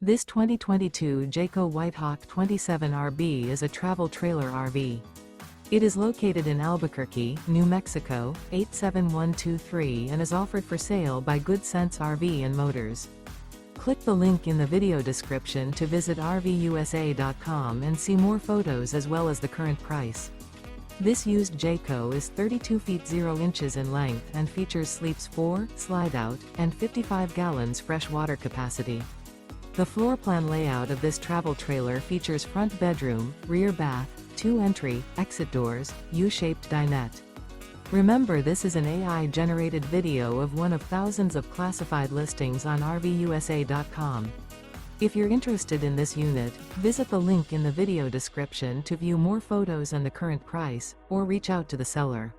This 2022 Jayco White Hawk 27RB is a travel trailer RV. It is located in Albuquerque, New Mexico, 87123 and is offered for sale by Good Sense RV and Motors. Click the link in the video description to visit RVUSA.com and see more photos as well as the current price. This used Jayco is 32 feet 0 inches in length and features sleeps 4, slide-out, and 55 gallons fresh water capacity. The floor plan layout of this travel trailer features front bedroom, rear bath, 2 entry, exit doors, U-shaped dinette. Remember, this is an AI-generated video of one of thousands of classified listings on RVUSA.com. If you're interested in this unit, visit the link in the video description to view more photos and the current price, or reach out to the seller.